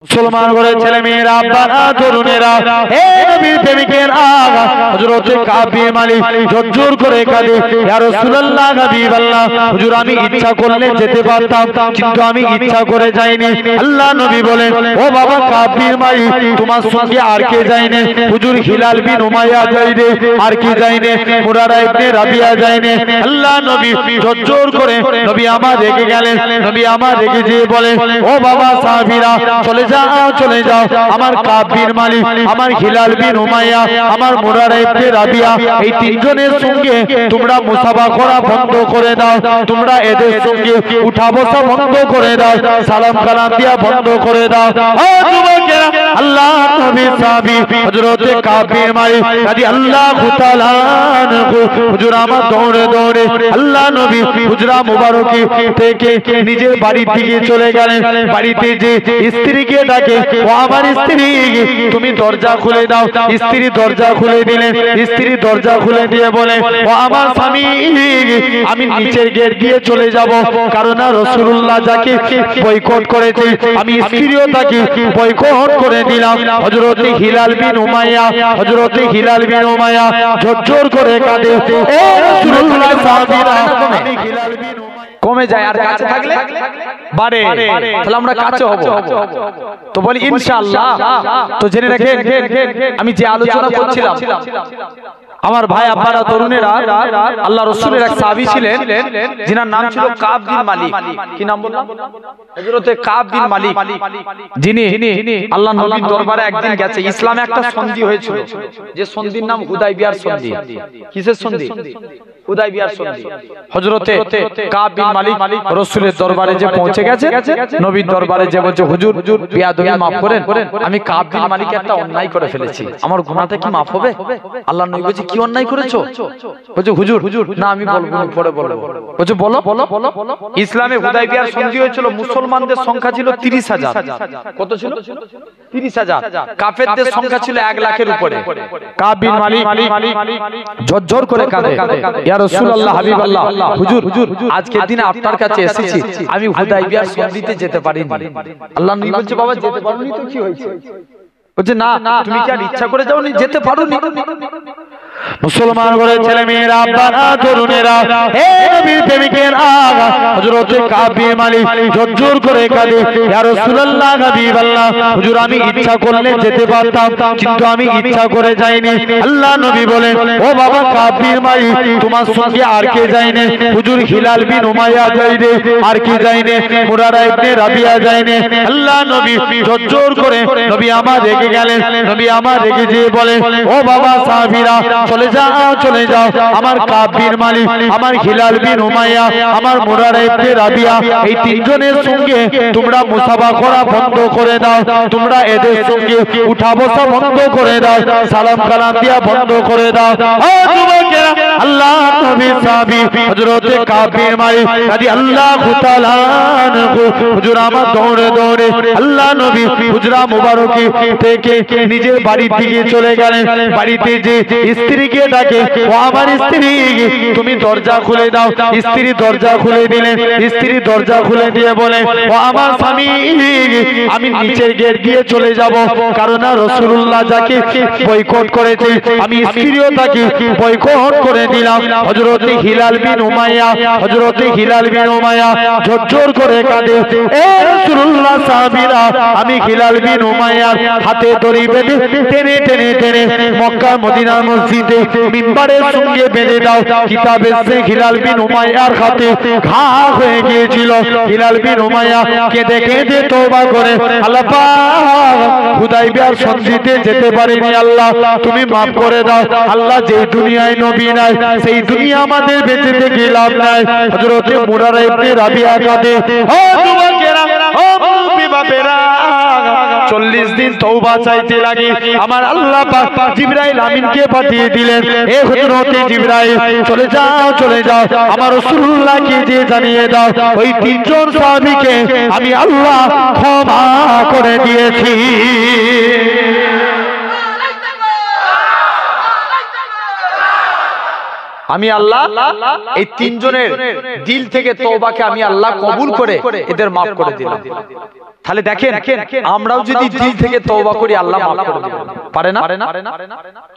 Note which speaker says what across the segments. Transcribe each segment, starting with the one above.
Speaker 1: মুসলমান করে ছেলে মেয়েরা আব্বারা তরুণেরা হে নবীর প্রেমিকেরা হযরত কাব বিন মালিক জোর করে কাঁদে ইয়া রাসূলুল্লাহ হাবিবাল্লাহ হুজুর আমি ইচ্ছা করলে যেতে পারতাম কিন্তু আমি ইচ্ছা করে যাইনি আল্লাহ নবী বলেন ও বাবা কাব বিন মালিক তোমার সঙ্গে আর কে যায়নি হুজুর হিলাল বিন উমাইয়া যায়নি আর কি যায়নি মুরারা ইবনে রাবিয়া যায়নি আল্লাহ নবী জোর করে নবী আমার রেগে গেলেন নবী আমার রেগে যেয়ে বলেন ও বাবা সাহাবীরা চলে যাও আমার কাব বিন মালিক আমার হিলাল বিন উমাইয়া আমার মুরারা ইবনে রাবিয়া এই তিনজনের সঙ্গে তোমরা মুসাফা করা বন্ধ করে দাও তোমরা এদের সঙ্গে উঠা বসা বন্ধ করে দাও সালাম কালাম দিয়া বন্ধ করে দাও ও যুবকেরা আল্লাহ নবী সাহাবী হযরত কাব বিন মালিক রাদিয়াল্লাহু তাআলা আনহু হুজুর আমার দৌড়ে দৌড়ে আল্লাহ নবী হুজরা মুবারকি থেকে নিজের বাড়ির দিকে চলে গেলেন বাড়িতে যে স্ত্রীকে ডাকে ও আমার স্ত্রী তুমি দরজা খুলে দাও স্ত্রী দরজা খুলে দিলেন স্ত্রী দরজা খুলে দিয়ে বলে ও আমার স্বামী আমি নিচের গেট দিয়ে চলে যাব কারণ রাসূলুল্লাহ যাকে বয়কট করেছে আমি স্ত্রীও তাকে বয়কট করে দিলাম হযরত হিলাল বিন উমাইয়া হযরত হিলাল বিন উমাইয়া জোর করে কাঁদে ও রাসূলুল্লাহ সাহাবীরা আমি হিলাল বিন কমে যায় আর কাছে থাকলে বাড়ে তাহলে আমরা কাছে হব তো বলি ইনশাআল্লাহ তো জেনে রাখেন আমি যে আলোচনা করছিলাম আমার ভাই আব্বারা তরুণেরা আল্লাহ রাসূলের এক সাহাবী ছিলেন যিনার নাম ছিল কাব বিন মালিক কি নাম বললাম হযরত কাব বিন মালিক যিনি আল্লাহ নবীর দরবারে একদিন গেছে ইসলামে একটা সন্ধি হয়েছিল যে সন্ধির নাম হুদায়বিয়ার সন্ধি কিসের সন্ধি হুদায়বিয়ার সন্ধি হযরত কাব বিন মালিক রাসূলের দরবারে যে পৌঁছে গেছে নবীর দরবারে যে বলছে হুজুর বিয়াদবি maaf করেন আমি কাব বিন মালিক একটা অন্যায় করে ফেলেছি আমার গুনাহটা কি maaf হবে আল্লাহ নবী বলছে কি অন্যায় করেছো বলছে হুজুর না আমি বলবো না পরে বলবো বলছে বলো ইসলামে হুদায়বিয়ার সন্ধি হয়েছিল মুসলমানদের সংখ্যা ছিল ৩০,০০০ কত ছিল ৩০,০০০ কাফেরদের সংখ্যা ছিল ১ লাখের উপরে কাব বিন মালিক জোর করে কাঁদে ইয়া রাসূলুল্লাহ হাবিবাল্লাহ হুজুর আজকের দিনে আপনার কাছে এসেছি আমি হুদায়বিয়ার সন্ধিতে যেতে পারিনি আল্লাহ নবী বলছে বাবা যেতে পারোনি তো কি হয়েছে বলছে না তুমি কি আর ইচ্ছা করে যাওনি যেতে পারোনি মুসলমান করে ছেলে মেয়েরা আব্বারা তরুণেরা হে নবীর প্রেমিকেরা হযরত কাব বিন মালিক জোর করে কাঁদে ইয়া রাসূলুল্লাহ হাবিবাল্লাহ হুজুর আমি ইচ্ছা করলে যেতে পারতাম কিন্তু আমি ইচ্ছা করে যাইনি আল্লাহ নবী বলেন ও বাবা কাব বিন মালিক তোমার সঙ্গে আর কে যায়নি হুজুর হিলাল বিন উমাইয়া যায়নি আর কি যায়নি মুরারা ইবনে রাবিয়া যায়নি আল্লাহ নবী জোর করে নবী আমার রেগে গেলেন নবী আমার রেগে যেয়ে বলেন ও বাবা সাহাবীরা চলে যাও আমার কাব বিন মালিক আমার হিলাল বিন উমাইয়া আমার মুরারা ইবনে রাবিয়া এই তিনজনের সঙ্গে তোমরা মুসাফা করা বন্ধ করে দাও তোমরা এদের সঙ্গে উঠা বসা বন্ধ করে দাও সালাম কালাম দিয়া বন্ধ করে দাও ও যুবকেরা আল্লাহ নবী সাহাবী হযরত কাব বিন মালিক রাদিয়াল্লাহু তাআলা আনহু হুজুর আমার দৌড়ে দৌড়ে আল্লাহ নবী হুজরা মুবারকি থেকে নিজের বাড়ির দিকে চলে গেলেন বাড়িতে যে স্ত্রীকে ডাকে ও আমার স্ত্রী তুমি দরজা খুলে দাও স্ত্রী দরজা খুলে দিলেন স্ত্রী দরজা খুলে দিয়ে বলে ও আমার স্বামী আমি নিচের গেট দিয়ে চলে যাব কারণ রাসূলুল্লাহ যাকে বয়কট করেছে আমি স্ত্রীও তাকে বয়কট করে দিলাম হযরত হিলাল বিন উমাইয়া হযরত হিলাল বিন উমাইয়া জোর করে কাঁদে এ রাসূলুল্লাহ সাহাবীরা আমি হিলাল বিন উমাইয়ার হাতে দড়ি বেঁধে টেনে মক্কা মদিনার মসজিদে মিম্বারের সঙ্গে বেঁধে দাও কিতাবের সে হিলাল বিন উমাইয়ার হাতে ঘা হয়ে গিয়েছিল হিলাল বিন উমাইয়া কেঁদে তওবা করে আল্লাহ পাক হুদায়বিয়ার সন্ধিতে যেতে পারিনি আল্লাহ তুমি maaf করে দাও আল্লাহ যে দুনিয়ায় নবী নাই সেই দুনিয়া আমাদের বেঁচে থেকে লাভ নাই হযরত মুরারা ইবনে রাবিয়া কাঁদে ও যুবকেরা ও মুরব্বি বাপেরা 40 দিন তওবা চাইতে লাগে আমার আল্লাহ পাক জিবরাইল আমিনকে পাঠিয়ে দিলেন এ হযরত জিবরাইল চলে যাও আমার রাসূলুল্লাহকে যে জানিয়ে দাও ওই তিনজন সাহাবীকে আমি আল্লাহ ক্ষমা করে দিয়েছি
Speaker 2: আমি আল্লাহ এই তিনজনের দিল থেকে তওবাকে আমি আল্লাহ কবুল করে এদের মাফ করে দিলাম। তাহলে দেখেন আমরাও যদি দিল থেকে তওবা করি আল্লাহ মাফ করে দিবেন, পারে না?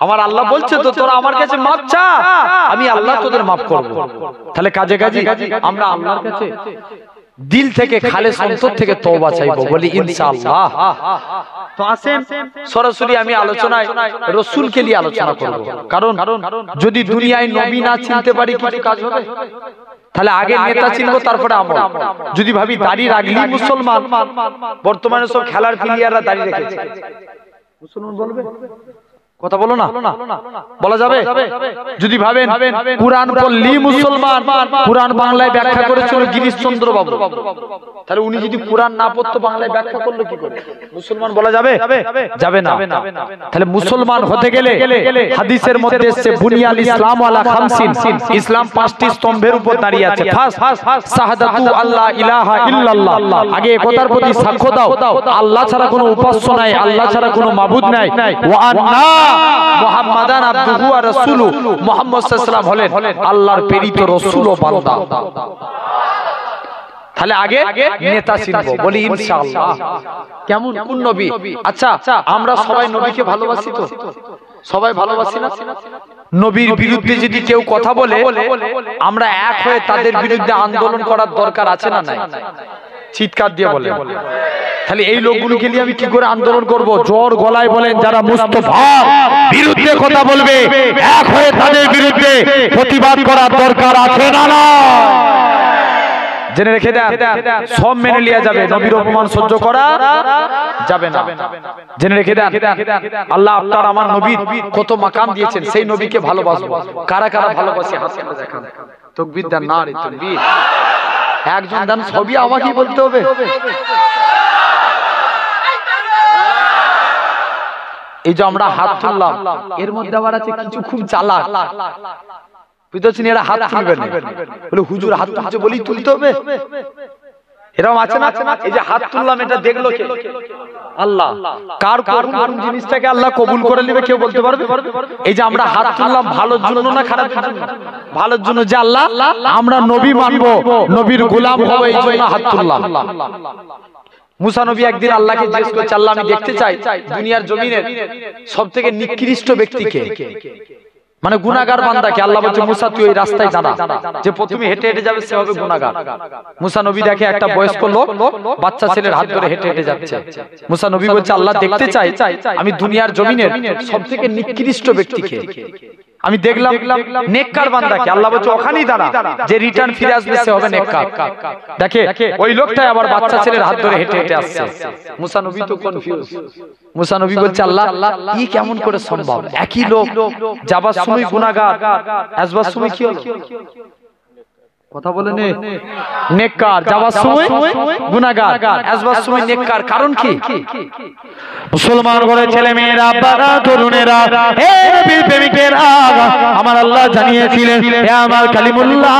Speaker 2: আমার আল্লাহ বলছে তো তোরা আমার কাছে মাফ চা, আমি আল্লাহ তোদের মাফ করব। তাহলে কাজে কাজে আমরা আল্লাহর কাছে দিল থেকে খালেস অন্তর থেকে তওবা চাইবো, বলি ইনশাআল্লাহ। তো আসেন সরাসরি আমি আলোচনায় রাসূলকে নিয়ে আলোচনা করব, কারণ যদি দুনিয়ায় নবী না চিনতে পারি কিছু কাজ হবে? তাহলে আগে নেতা চিনবো তারপরে আমরা। যদি ভাবি দাড়ি রাখলি মুসলমান, বর্তমানে সব খেলার প্লেয়াররা দাড়ি রেখেছে, মুসলমান বলবে? কথা বলো না, বলা যাবে? যদি ভাবেন কুরআন পড়লি মুসলমান, কুরআন বাংলায় ব্যাখ্যা করেছিল গিরিশচন্দ্র বাবু, তাহলে উনি যদি কুরআন না পড়তো বাংলায় ব্যাখ্যা করলো কি করে? মুসলমান বলা যাবে? যাবে না। তাহলে মুসলমান হতে গেলে হাদিসের মধ্যে এসেছে বুনিয়াল ইসলাম আলা খামসিন, ইসলাম 5টি স্তম্ভের উপর দাঁড়িয়ে আছে। ফার্স্ট শাহাদাতু আল্লাহ ইলাহা ইল্লাল্লাহ, আগে একতার প্রতি সাক্ষ্য দাও আল্লাহ ছাড়া কোনো উপাস্য নাই, আল্লাহ ছাড়া কোনো মাবুদ নাই। ওয়া আন্না মুহাম্মাদান আবদুহু ওয়া রাসূলুহু, মুহাম্মদ সাল্লাল্লাহু আলাইহি ওয়াসাল্লাম হলেন আল্লাহর প্রেরিত রাসূল ও বান্দা। তাহলে আগে নেতা চিনবো, বলি ইনশাআল্লাহ। কেমন কোন নবী? আচ্ছা আমরা সবাই নবীকে ভালোবাসি তো? সবাই ভালোবাসি না? নবীর বিরুদ্ধে যদি কেউ কথা বলে আমরা এক হয়ে তাদের বিরুদ্ধে আন্দোলন করার দরকার আছে না নাই? চিৎকার দিয়ে বলে। তাহলে এই লোকগুলোকে নিয়ে আমি কি করে আন্দোলন করব? জোর গলায় বলেন যারা মুস্তাফার বিরুদ্ধে কথা বলবে এক হয়ে তাদের বিরুদ্ধে প্রতিবাদ করার দরকার আছে না না? জেনে রেখে দেন, সব মেনে লিয়া যাবে, নবীর অপমান সহ্য করা যাবে না। জেনে রেখে দেন আল্লাহ আপনার আমার নবীর কত মাকাম দিয়েছেন, সেই নবীকে ভালোবাসবো। কারা কারা ভালোবাসে হাত তুলে দেখান। তাকবীর দেন, নারে তাকবীর। একজন দেন, সবই আমাকেই বলতে হবে? এই যে আমরা হাত তুললাম, এর মধ্যে আবার আছে কিছু খুব চালাক, বুঝতেছেন? এরা হাত তুলবে না, বলে হুজুর হাত তুলছে বলেই তুলতে হবে, এরকম আছে না? এই যে হাত তুললাম এটা দেখলো কে? আল্লাহ। কার কোন জিনিসটাকে আল্লাহ কবুল করে নেবে কেউ বলতে পারবে? এই যে আমরা হাত তুললাম ভালোর জন্য না খারাপ জন্য? ভালোর জন্য, যে আল্লাহ আমরা নবী মানবো, নবীর গোলাম হবো, এই জন্য হাত তুললাম। মুসা নবী একদিন আল্লাহকে জিজ্ঞেস করছে, আল্লাহ আমি দেখতে চাই দুনিয়ার জমিনের সবথেকে নিকৃষ্ট ব্যক্তিকে, মানে গুনাহগার বান্দাকে। আল্লাহ বলছে মুসা তুই ওই রাস্তায় দাঁড়া, যে প্রথমে হেঁটে হেঁটে যাবে সে হবে গুনাহগার। মুসা নবী দেখে একটা বয়স্ক লোক বাচ্চা ছেলের হাত ধরে হেঁটে হেঁটে যাচ্ছে। মুসা নবী বলছে আল্লাহ দেখতে চাই আমি দুনিয়ার জমিনের সবথেকে নিকৃষ্ট ব্যক্তিকে আমি দেখলাম, নেককার বান্দাকে। আল্লাহ বলছে ওখানেই দাঁড়া, যে রিটার্ন ফিরে আসবে সে হবে নেককার। দেখে ওই লোকটাই আবার বাচ্চা ছেলের হাত ধরে হেঁটে হেঁটে আসছে। মুসা নবী তো কনফিউজ। মুসা নবী বলছে আল্লাহ কি কেমন করে সম্ভব? একই লোক যাবার সময় গুনাহগার, আসবার সময় কি হলো? কথা বলে নেককার, যাবার সময় গুনাহগার, আসবার সময় নেককার। কারণ কি?
Speaker 1: মুসলমান করে ছেলে মেয়েরা, আব্বারা, তরুণেরা, হে নবীর প্রেমিকেরা, আমার আল্লাহ জানিয়েছিলেন হে আমার কালিমুল্লাহ,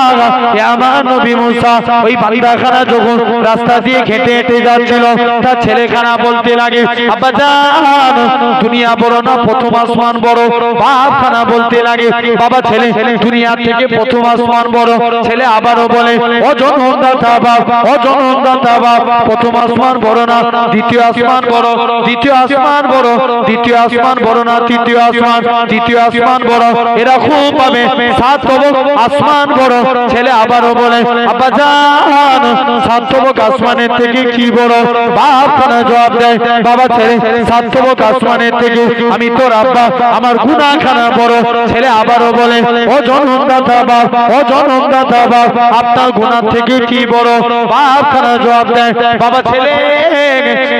Speaker 1: হে আমার নবী মুসা ওই বান্দাখানা যখন রাস্তা দিয়ে হেঁটে হেঁটে যাচ্ছিল, তার ছেলেখানা বলতে লাগে আব্বা জান দুনিয়া বড় না প্রথম আসমান বড়। বাপখানা বলতে লাগে বাবা ছেলে দুনিয়া থেকে প্রথম আসমান বড়। ছেলে আবারও বলে ও জনমদাতা বাপ, ও জনমদাতা বাপ, প্রথম আসমান বড় না দ্বিতীয় আসমান বড়, দ্বিতীয় আসমান বড়, দ্বিতীয় আসমান বড় না তৃতীয় আসমান, তৃতীয় আসমান বড়, এরকম ভাবে সাত তবক আসমান বড়। ছেলে আবারও বলে আব্বা জান সাত তবক আসমানের থেকে কি বড়? বাপ খানা জবাব দেয় বাবা ছেলে সাত তবক আসমানের থেকে আমি তোর আব্বা আমার গুনাহখানা বড়। ছেলে আবারও বলে ও জনমদাতা বাপ, ও জনমদাতা বাপ, আপনার গুনাহ থেকে কি বড়? বাপ খানা জবাব দেয় বাবা ছেলে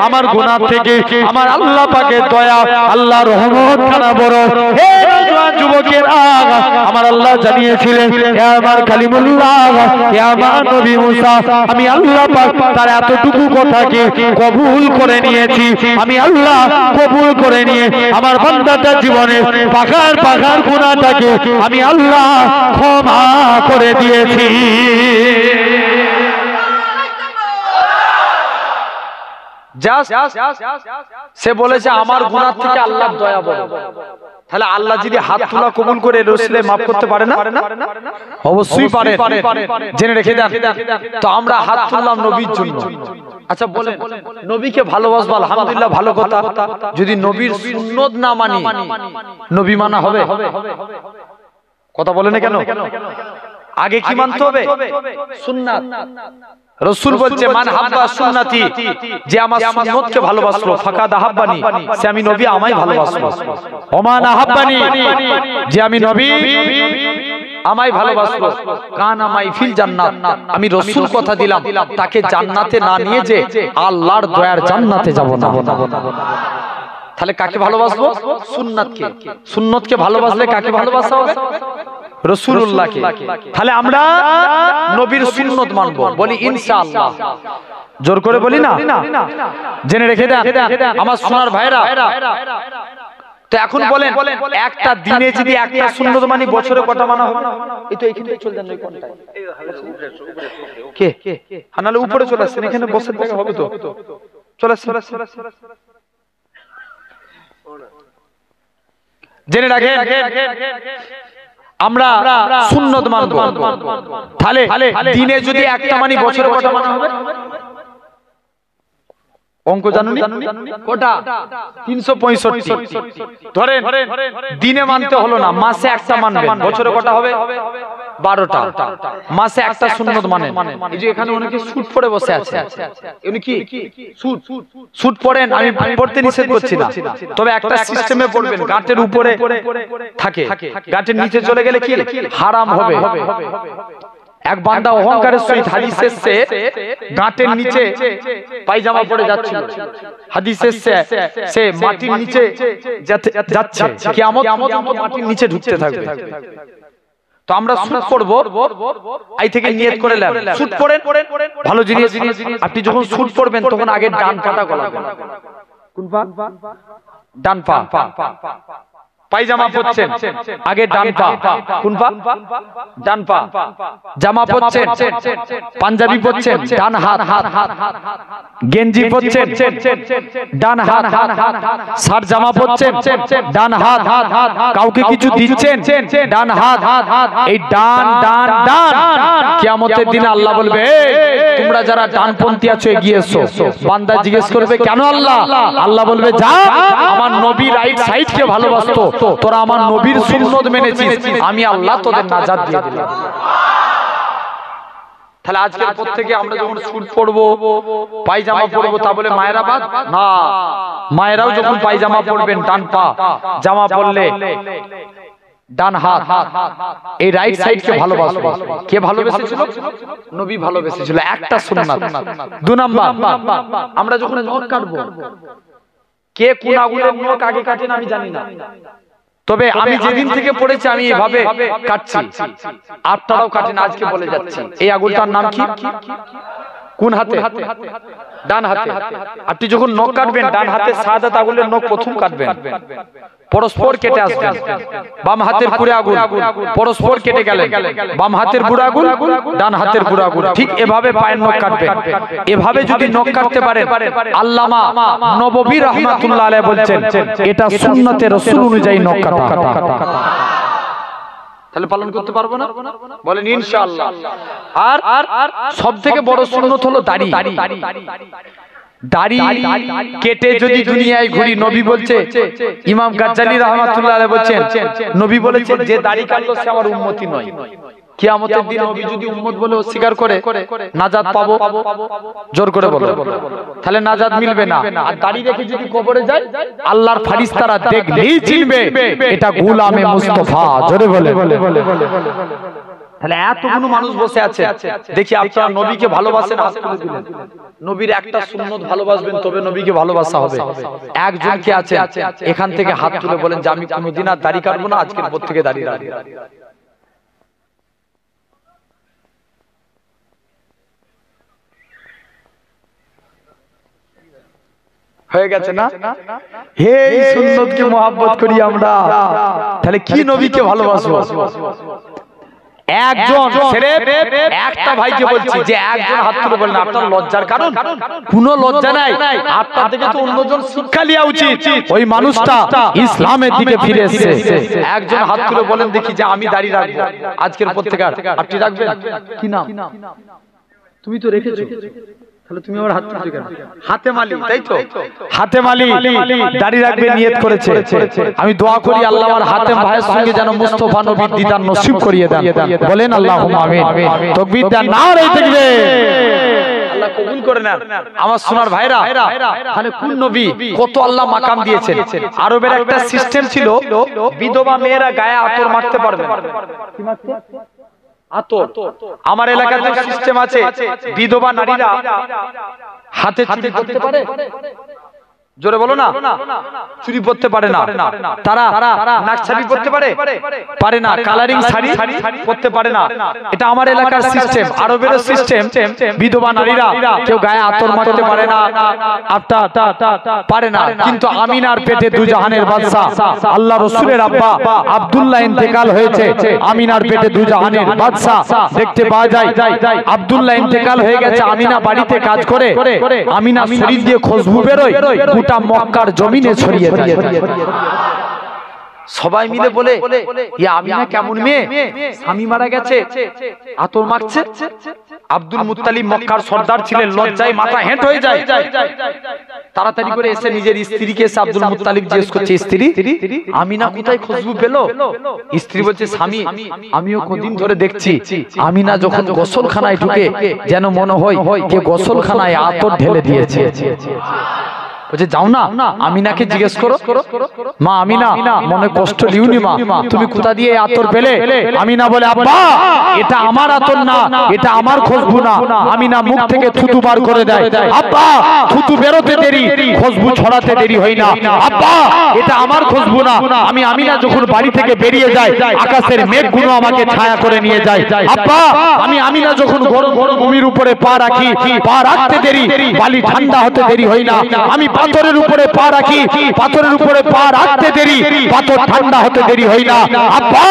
Speaker 1: আমার গুনাহ থেকে আমার আল্লাহ পাকের দয়া, আল্লাহ রহমত খানা বড়। হে নওজোয়ান যুবকেরা, আমার আল্লাহ জানিয়েছিলেন হে আমার কালিমুল্লাহ, হে আমার নবী মুসা আমি আল্লাহ পাক তার এতটুকু কথাকে কবুল করে নিয়েছি। আমি আল্লাহ কবুল করে নিয়ে আমার বান্দাটার জীবনে পাখার পাখার গুনাহটাকে আমি আল্লাহ ক্ষমা করে দিয়েছি।
Speaker 2: জাস্ট সে বলেছে আমার গুনাহ থেকে আল্লাহর দয়া বড়। তাহলে আল্লাহ যদি হাত তোলা কবুল করে রসুলের মাফ করতে পারে না? অবশ্যই পারে, জেনে রেখে দেন। তো আমরা হাত তুললাম নবীর জন্য। আচ্ছা বলেন, নবীকে ভালোবাসবো, আলহামদুলিল্লাহ ভালো কথা। যদি নবীর সুন্নত না মানি, নবী মানা হবে? কথা বলেন না কেন? আগে কি মানতে হবে? সুন্নাত। রাসূল বলছে মান হাব্বা সুন্নতি, যে আমার সুন্নতকে ভালোবাসলো, ফাকাদ আহাব্বানি, সে আমি নবী আমায় ভালোবাসলো। ওমান আহাব্বানি, যে আমি নবী আমায় ভালোবাসলো, কান আমায় ফিল জান্নাত, আমি রাসূল কথা দিলাম তাকে জান্নাতে না নিয়ে যে আল্লাহর দয়ার জান্নাতে যাব না। তাহলে কাকে ভালোবাসবো? সুন্নাতকে। সুন্নতকে ভালোবাসলে কাকে ভালোবাসা হবে? রাসূলুল্লাহকে। তাহলে আমরা নবীর সুন্নত মানবো, বলি ইনশাআল্লাহ। জোর করে বলি না? জেনে রেখে দেন আমার সোনার ভাইরা। তো এখন বলেন, একটা দিনে যদি একটা সুন্নত মানি, বছরে কটা মানা হবে? এই তো এইখানে চলে যান, ওই কোনটায় কে হানালে উপরে চলে আসেন, এখানে বসে দেখা হবে তো। চলে আসেন, জেনে রাখেন আমরা সুন্নত মানবো। তাহলে দিনে যদি একটা মানি, বছরে কটা মানা হবে? অঙ্ক জানুনি কটা? 365। ধরেন দিনে মানতে হলো না, মাসে একটা মানবেন, বছরে কটা হবে? 12টা। মাসে একটা সুন্নত মানেন। এই যে এখানে অনেকে স্যুট পরে বসে আছে, উনি কি স্যুট পরেন? আমি পড়তে নিষেধ করছি না, তবে একটা সিস্টেমে পড়বেন, গাঁটের উপরে থাকে, গাঁটের নিচে চলে গেলে কি হারাম হবে। এক বান্দা অহংকারের সহিত হাদিস এসেছে গাঁটের নিচে পায়জামা পরে যাচ্ছিল, হাদিস এসেছে সে মাটির নিচে যাচ্ছে, কিয়ামত পর্যন্ত মাটির নিচে ঢুকতে থাকবে। তো আমরা সুট পরব, এই থেকে নিয়ত করে নেন সুট পরেন, ভালো জিনিস। আপনি যখন সুট পরবেন তখন আগে ডান পাটা গলাবেন। কোন পা? ডান পা। পায়জামা পরছেন, আগে ডান পা। কোন পা? ডান পা। জামা পরছেন, পাঞ্জাবি পরছেন, ডান হাত। গেঞ্জি পরছেন, ডান হাত। শার্ট জামা পরছেন, ডান হাত। কাউকে কিছু দিচ্ছেন, ডান হাত। এই ডান ডান ডান, কিয়ামতের দিনে আল্লাহ বলবে তোমরা যারা ডানপন্থী আছো এগিয়ে এসো। বান্দা জিজ্ঞেস করবে কেন আল্লাহ? আল্লাহ বলবে যা, আমার নবী রাইট সাইড কে ভালোবাসতো, তোরা আমার নবীর সুন্নত মেনেছিস, আমি আল্লাহ তোদের নাজাত দিয়ে দিলাম। তাহলে আজকের পর থেকে আমরা যখন স্যুট পরবো, পায়জামা পরবো, তা বলে মায়েরা বাদ না। মায়েরাও যখন পায়জামা পরবেন, ডান পা, জামা পরলে ডান হাত, এই রাইট সাইড কে ভালোবাসবো। কে ভালোবেসেছিল? নবী ভালোবেসেছিল। একটা সুন্নাত। 2 নাম্বার, আমরা যখন নখ কাটবো, কে কোন আঙুলের নখ আগে কাটেন আমি জানি না, তবে আমি যেদিন থেকে পড়েছি আমি এভাবে কাটছি, আপনারাও কাটেন। আজকে বলে যাচ্ছি এই আঙুলটার নাম কি? কোন হাতে? ডান হাতে। আপনি যখন নখ কাটবেন, ডান হাতে সাদা আঙুলের নখ প্রথম কাটবেন, পরস্পর কেটে আসবেন। বাম হাতের বুড়া আঙুল পরস্পর কেটে গেলেন, বাম হাতের বুড়া আঙুল, ডান হাতের বুড়া আঙুল, ঠিক এভাবে পায়ের নখ কাটবেন। এভাবে যদি নখ কাটতে পারেন, আল্লামা নববী রাহমাতুল্লাহ আলাইহি বলছেন এটা সুন্নতে রাসূল অনুযায়ী নখ কাটা। তাহলে পালন করতে পারবো না? বলেন ইনশাআল্লাহ। আর সবথেকে বড় সুন্নত হলো দাড়ি। দাড়ি কেটে যদি দুনিয়ায় ঘুরি, নবী বলছে, ইমাম গাজ্জালি রাহমাতুল্লাহ আলাইহি বলছেন, নবী বলেছেন যে দাড়ি কাটলো সে আমার উম্মতি নয়। কিয়ামতের দিন নবী যদি উম্মত বলে অস্বীকার করে, নাজাত পাবো? জোর করে বলো। তাহলে নাজাত মিলবে না। আর দাড়ি রেখে যদি কবরে যায়, আল্লাহর ফেরেশতারা দেখলেই চিনবে এটা গোলামে মুস্তাফা। জোরে বলে। তাহলে এতগুলো মানুষ বসে আছে, দেখি আপনারা নবীকে ভালোবাসেন? নবীর একটা সুন্নত ভালোবাসবেন, তবে নবীকে ভালোবাসা হবে। একজন কে আছে এখান থেকে হাত তুলে বলেন যে আমি কোনোদিন আর দাড়ি কাটবো না, আজকের পর থেকে দাড়ি রাখবো? হয়ে গেছে না? হে সুন্নতকে মহব্বত করি আমরা, তাহলে কি নবীকে ভালোবাসবো? একজন সিরেফ একটা ভাইকে বলছি যে একজন হাত তুলে বলেন আপনার লজ্জার কারণ কোনো লজ্জা নাই, আপনার থেকে তো অন্যজন শিক্ষা নেওয়া উচিত। ওই মানুষটা ইসলামের দিকে ফিরে এসেছে। একজন হাত তুলে বলেন দেখি যে আমি দাড়ি রাখবো আজকের পর থেকে। আপনি রাখবেন কি নাম? তুমি তো রেখেছো, তাহলে তুমি আমার হাত তুলছো কেন? হাতে মালি, তাই তো? হাতে মালি দাড়ি রাখবে নিয়ত করেছে। আমি দোয়া করি আল্লাহ আমার হাতেম ভাইয়ের সঙ্গে যেন মুস্তাফা নবীর দিদার নসিব করিয়ে দেন। বলেন আল্লাহুম্মা আমিন। তাকবীর দেন, নারে তাকবীর। আল্লাহ কবুল করে নেন। আমার সোনার ভাইরা, তাহলে কোন নবী কত আল্লাহ মাকাম দিয়েছেন। আরবের একটা সিস্টেম ছিল, বিধবা মেয়েরা গায়ে আতর মাখতে পারবে না। কি মাখতে? আতর। আমার এলাকাতে সিস্টেম আছে, বিধবা নারীরা হাতে চুড়ি পরতে পারে। জোরে বলো না, চুড়ি পরতে পারে না। তারা নাক ছাবি পরতে পারে পারে না, কালারিং শাড়ি পরতে পারে না। এটা আমার এলাকার সিস্টেম। আরবের সিস্টেম, বিধবা নারীরা কেউ গায়ে আতর মাখতে পারে না, পারে না। কিন্তু আমিনার পেটে দু জাহানের বাদশা আল্লাহ রাসূলের আব্বা আব্দুল্লাহ ইন্তেকাল হয়েছে। আমিনার পেটে দু জাহানের বাদশা দেখতে পাওয়া যায়। আব্দুল্লাহ ইন্তেকাল হয়ে গেছে, আমিনা বাড়িতে কাজ করে। আমিনা শরীর দিয়ে খুশবু বেরোয়, গোটা মক্কার জমিনে ছড়িয়ে যায়। সবাই মিলে বলে ইয়া আমিনা কেমন মেয়ে, স্বামী মারা গেছে আতর মাখছে। আব্দুল মুত্তালিব মক্কার সর্দার ছিলেন, লজ্জায় মাথা হেঁট হয়ে যায়। তাড়াতাড়ি করে এসে নিজের স্ত্রীকে এসে আব্দুল মুত্তালিব জিজ্ঞেস করছে, স্ত্রী আমিনা কোথায় খুশবু পেলো? স্ত্রী বলছে, স্বামী আমিও কদিন ধরে দেখছি আমিনা যখন গোসলখানায় ঢুকে যেন মনে হয় কে গোসলখানায় আতর ঢেলে দিয়েছে। বলছে যাও না আমিনাকে জিজ্ঞেস করো। মা আমিনা মনে কষ্ট দিওনি মা, তুমি কোথা দিয়ে আতর পেলে? আমিনা বলে, আব্বা এটা আমার আতর না, এটা আমার খুশবু না। আমিনা মুখ থেকে থুতু বার করে দেয়। আব্বা থুতু বেরোতে দেরি, খুশবু ছড়াতে দেরি হয় না। আব্বা এটা আমার খুশবু না। আমি আমিনা যখন বাড়ি থেকে বেরিয়ে যায়, আকাশের মেঘগুলো আমাকে ছায়া করে নিয়ে যায়। আব্বা আমি আমিনা যখন গরম গরম ভূমির উপরে পা রাখি, পা রাখতে দেরি, বালি ঠান্ডা হতে দেরি হয় না। আমি পাথরের উপরে পা রাখি, পাথরের উপরে পা রাখতে দেরি, পাথর ঠান্ডা হতে দেরি হয় না। আব্বা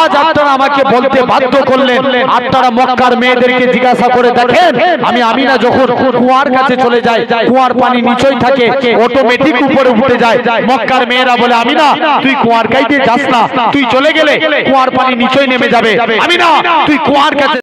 Speaker 2: আজ আপনারা আমাকে বলতে বাধ্য করলেন, আপনারা মক্কার মেয়েদেরকে জিজ্ঞাসা করে দেখেন, আমি আমিনা যখন কুয়ার কাছে চলে যাই, কুয়ার পানি নিচেই থাকে, অটোমেটিক উপরে উঠে যায়। মক্কার মেয়েরা বলে, আমিনা তুই কুয়ার কাছে যাস না, তুই চলে গেলে কুয়ার পানি নিচেই নেমে যাবে। আমিনা তুই কুয়ার কাছে